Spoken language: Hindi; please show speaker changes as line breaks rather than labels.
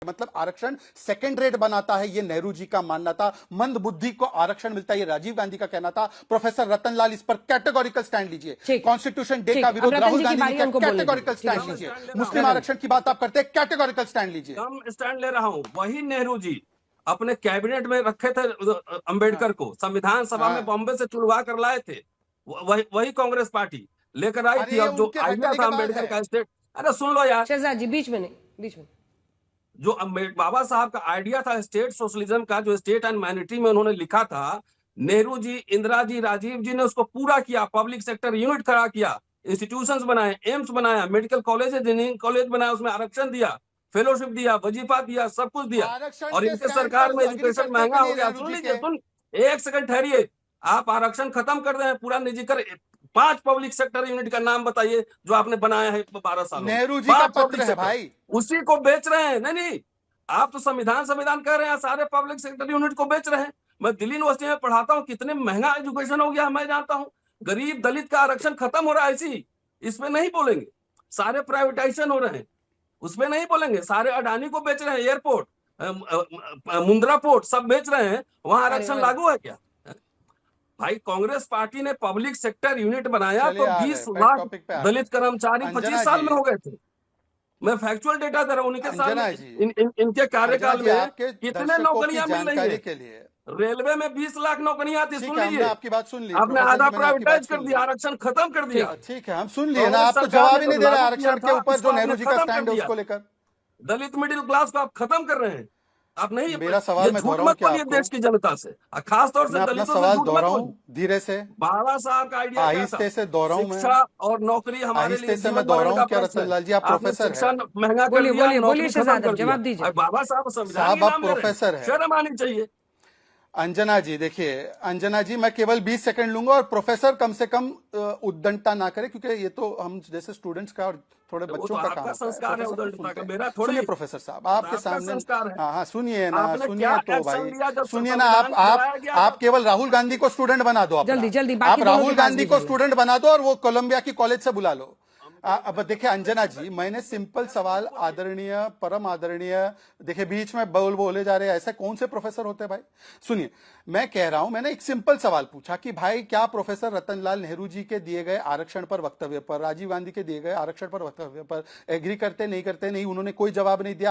मतलब आरक्षण सेकंड रेट बनाता है, ये नेहरू जी का मानना था। मंद बुद्धि को आरक्षण मिलता है, ये राजीव गांधी का कहना था। प्रोफेसर रतनलाल इस पर कैटेगोरिकल स्टैंड लीजिए। कॉन्स्टिट्यूशन डे का विरोध राहुल गांधी ने किया, कैटेगोरिकल स्टैंड लीजिए। मुस्लिम आरक्षण की बात आप करते हैं, कैटेगोरिकल स्टैंड लीजिए।
कम स्टैंड ले रहा हूं। वही नेहरू जी अपने कैबिनेट में रखे थे अंबेडकर को, संविधान सभा में बॉम्बे से चुनवा कर लाए थे। वही कांग्रेस पार्टी लेकर आई थी। और जो आइडिया था अंबेडकर का स्टेट, अरे सुन लो यार
शहजाद जी, बीच में नहीं, बीच में।
जो बाबा साहब का आइडिया था स्टेट सोशलिज्म का, जो स्टेट एंड माइनॉरिटी में उन्होंने लिखा था, नेहरू जी, इंदिरा जी, राजीव जी ने उसको पूरा किया। पब्लिक सेक्टर यूनिट खड़ा किया, इंस्टीट्यूशंस बनाए, एम्स बनाया, मेडिकल कॉलेज, इंजीनियरिंग कॉलेज बनाया, उसमें आरक्षण दिया, फेलोशिप दिया, वजीफा दिया, सब कुछ दिया। और इनके सरकार में एजुकेशन महंगा हो गया। सुन लीजिए, सुन, एक सेकंड ठहरिए। आप आरक्षण खत्म कर रहे हैं, पूरा निजीकर। 5 पब्लिक सेक्टर यूनिट का नाम बताइए जो आपने बनाया है 12 सालों में।
नेहरू जी का पत्र है भाई,
उसी को बेच रहे हैं। नहीं, आप तो संविधान कह रहे हैं, सारे पब्लिक सेक्टर यूनिट को बेच रहे हैं। मैं दिल्ली यूनिवर्सिटी में पढ़ाता हूं, कितने महंगा एजुकेशन हो गया मैं जानता हूं। गरीब दलित का आरक्षण खत्म हो रहा है। इसी इसमें नहीं बोलेंगे। सारे प्राइवेटाइजेशन हो रहे हैं, उसमें नहीं बोलेंगे। सारे अडानी को बेच रहे हैं, एयरपोर्ट, मुंद्रा पोर्ट सब बेच रहे हैं, वहां आरक्षण लागू है क्या? भाई कांग्रेस पार्टी ने पब्लिक सेक्टर यूनिट बनाया तो 20 लाख दलित कर्मचारी 25 साल में हो गए थे। मैं फैक्चुअल डेटा दे रहा हूं। उनके साथ इनके कार्यकाल में कितने नौकरियां मिल रही है। रेलवे में 20 लाख नौकरियां थी। सुन लीजिए,
आपकी बात सुन ली,
आपने आधा प्राइवेटाइज कर दिया, आरक्षण खत्म कर दिया।
ठीक है, हम सुन लिए ना। आप तो जवाब ही नहीं दे रहे आरक्षण के ऊपर जो नेहरू जी का स्टैंड है उसको लेकर।
दलित मिडिल क्लास को आप खत्म कर रहे हैं। आप नहीं,
मेरा सवाल मैं दोहराऊं क्या आपको?
देश की जनता से, खास तौर से दलितों
सवाल दोहराऊं धीरे से।
बाबा साहब का आइडिया
आहिस्ते से दोहराऊं मैं,
शिक्षा और नौकरी हमारे लिए
से मैं दोहराऊं क्या? रतनलाल जी, आप प्रोफेसर हैं,
महंगा कर दिया,
बोलिए शहजाद, जवाब दीजिए।
बाबा साहब
साहब आप प्रोफेसर है,
शर्म आनी चाहिए।
अंजना जी देखिए, अंजना जी मैं केवल 20 सेकंड लूंगा, और प्रोफेसर कम से कम उद्दंडता ना करें, क्योंकि ये तो हम जैसे स्टूडेंट्स का और थोड़े बच्चों का काम
संस्कार है उद्दंडता का। मेरा थोड़ी।
सुनिए प्रोफेसर साहब, आपके सामने
हाँ,
सुनिए ना, सुनिए तो भाई सुनिए ना। आप केवल राहुल गांधी को स्टूडेंट बना दो,
जल्दी
आप राहुल गांधी को स्टूडेंट बना दो और वो कोलंबिया की कॉलेज से बुला लो। अब देखिए अंजना जी, मैंने सिंपल सवाल, आदरणीय, परम आदरणीय, देखिए बीच में बोले जा रहे हैं, ऐसे कौन से प्रोफेसर होते हैं भाई? सुनिए, मैं कह रहा हूं, मैंने एक सिंपल सवाल पूछा कि भाई क्या प्रोफेसर रतनलाल नेहरू जी के दिए गए आरक्षण पर वक्तव्य पर, राजीव गांधी के दिए गए आरक्षण पर वक्तव्य पर एग्री करते नहीं करते? नहीं, उन्होंने कोई जवाब नहीं दिया।